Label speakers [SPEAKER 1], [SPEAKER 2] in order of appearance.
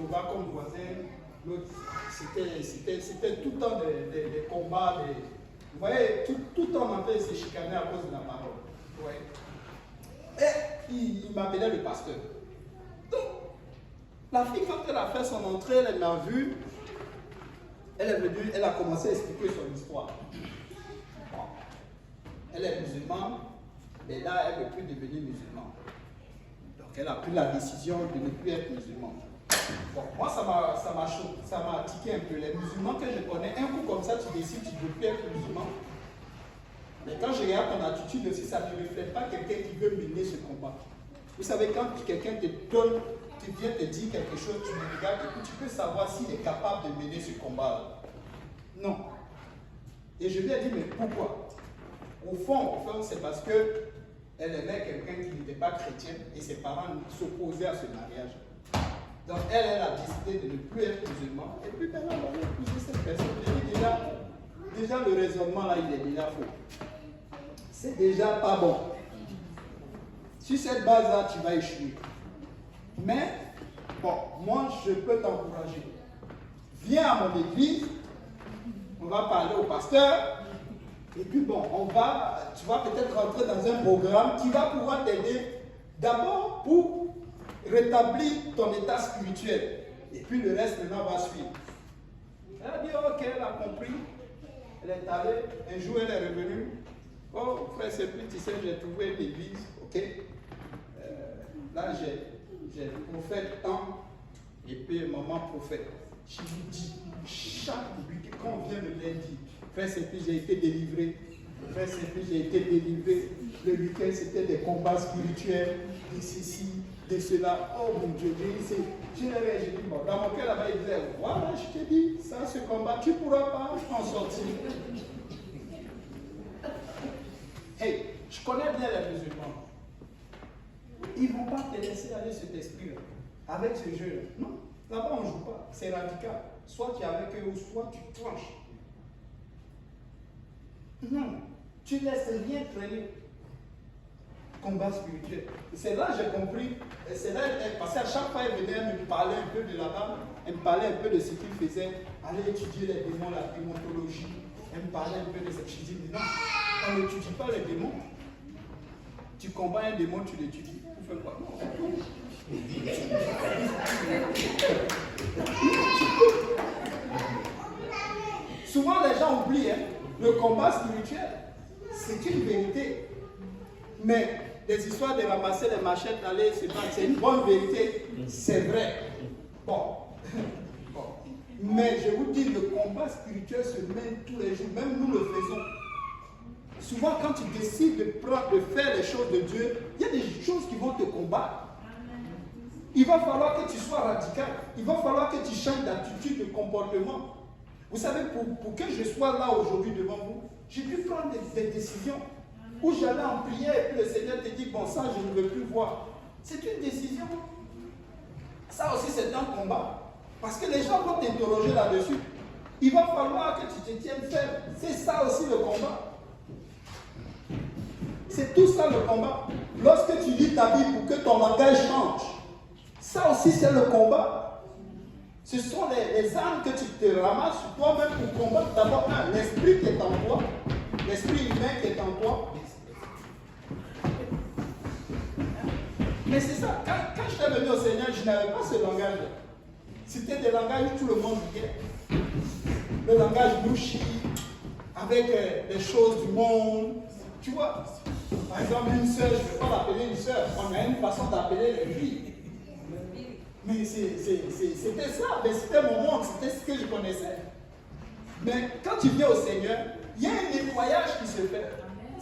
[SPEAKER 1] me voit comme voisin. L'autre, c'était tout le temps des combats. Vous voyez, tout le temps on appelait se chicaner à cause de la parole. Ouais. Et il m'appelait le pasteur. Donc, la fille, quand elle a fait son entrée, elle m'a vu. Elle est venue, elle a commencé à expliquer son histoire. Bon. Elle est musulmane, mais là, elle ne veut plus devenir musulmane. Donc, elle a pris la décision de ne plus être musulmane. Bon, moi, ça m'a tiqué un peu. Les musulmans que je connais, un coup comme ça, tu décides que tu ne veux plus être musulman. Mais quand je regarde ton attitude aussi, ça ne reflète pas quelqu'un qui veut mener ce combat. Vous savez, quand quelqu'un te donne, qui vient te dire quelque chose, tu me regardes et puis tu peux savoir s'il est capable de mener ce combat. Non. Et je lui ai dit, mais pourquoi? Au fond, c'est parce qu'elle aimait quelqu'un qui n'était pas chrétien et ses parents s'opposaient à ce mariage. Donc elle a décidé de ne plus être musulmane et puis maintenant elle va épouser cette personne. Je dis déjà le raisonnement là, il est déjà faux. C'est déjà pas bon. Sur cette base-là, tu vas échouer. Mais, bon, moi, je peux t'encourager. Viens à mon église, on va parler au pasteur, et puis bon, tu vas peut-être rentrer dans un programme qui va pouvoir t'aider d'abord pour rétablir ton état spirituel. Et puis le reste maintenant va suivre. Elle a dit, ok, elle a compris. Elle est allée, un jour elle est revenue. Oh, frère, c'est plus, tu sais, j'ai trouvé une église, ok. Là, j'ai le prophète tant, et puis maman prophète. Je lui dis, chaque week-end, quand on vient le lundi, frère, c'est plus, j'ai été délivré. Frère, c'est plus, j'ai été délivré. Le week-end, c'était des combats spirituels, de ceci, de cela. Oh mon Dieu, j'ai dit, bon, dans mon cœur là-bas, il disait, voilà, je te dis, ça, ce combat, tu ne pourras pas en sortir. Hey, je connais bien les musulmans. Ils ne vont pas te laisser aller cet esprit-là, avec ce jeu-là. Non, là-bas on ne joue pas, c'est radical. Soit tu es avec eux, ou soit tu tranches. Non, tu ne laisses rien traîner. Combat spirituel. C'est là que j'ai compris, c'est là, parce qu'à chaque fois elle venait, elle me parlait un peu de là-bas, elle me parlait un peu de ce qu'il faisait, aller étudier les démons, la démontologie. Elle me parlait un peu de ça. Je dis, non, on n'étudie pas les démons. Tu combats un démon, tu l'étudies. Tu fais quoi? Non. Souvent les gens oublient, hein, le combat spirituel, c'est une vérité. Mais les histoires de ramasser les machettes, d'aller se battre, c'est une bonne vérité. C'est vrai. Bon. Mais je vous dis, le combat spirituel se mène tous les jours. Même nous le faisons. Souvent, quand tu décides de faire les choses de Dieu, il y a des choses qui vont te combattre. Il va falloir que tu sois radical. Il va falloir que tu changes d'attitude, de comportement. Vous savez, pour que je sois là aujourd'hui devant vous, j'ai dû prendre des décisions où j'allais en prière et puis le Seigneur te dit, bon, ça, je ne veux plus voir. C'est une décision. Ça aussi, c'est un combat. Parce que les gens vont t'interroger là-dessus. Il va falloir que tu te tiennes ferme. C'est ça aussi le combat. C'est tout ça le combat. Lorsque tu lis ta Bible pour que ton langage change, ça aussi c'est le combat. Ce sont les armes que tu te ramasses sur toi-même pour combattre d'abord l'esprit qui est en toi, l'esprit humain qui est en toi. Mais c'est ça, quand je suis venu au Seigneur, je n'avais pas ce langage. C'était des langages où tout le monde vient. Le langage bouchi, avec les choses du monde. Tu vois, par exemple, une sœur, je ne vais pas l'appeler une sœur. On a une façon d'appeler les filles. Mais c'était ça, mais c'était mon monde, c'était ce que je connaissais. Mais quand tu viens au Seigneur, il y a un nettoyage qui se fait.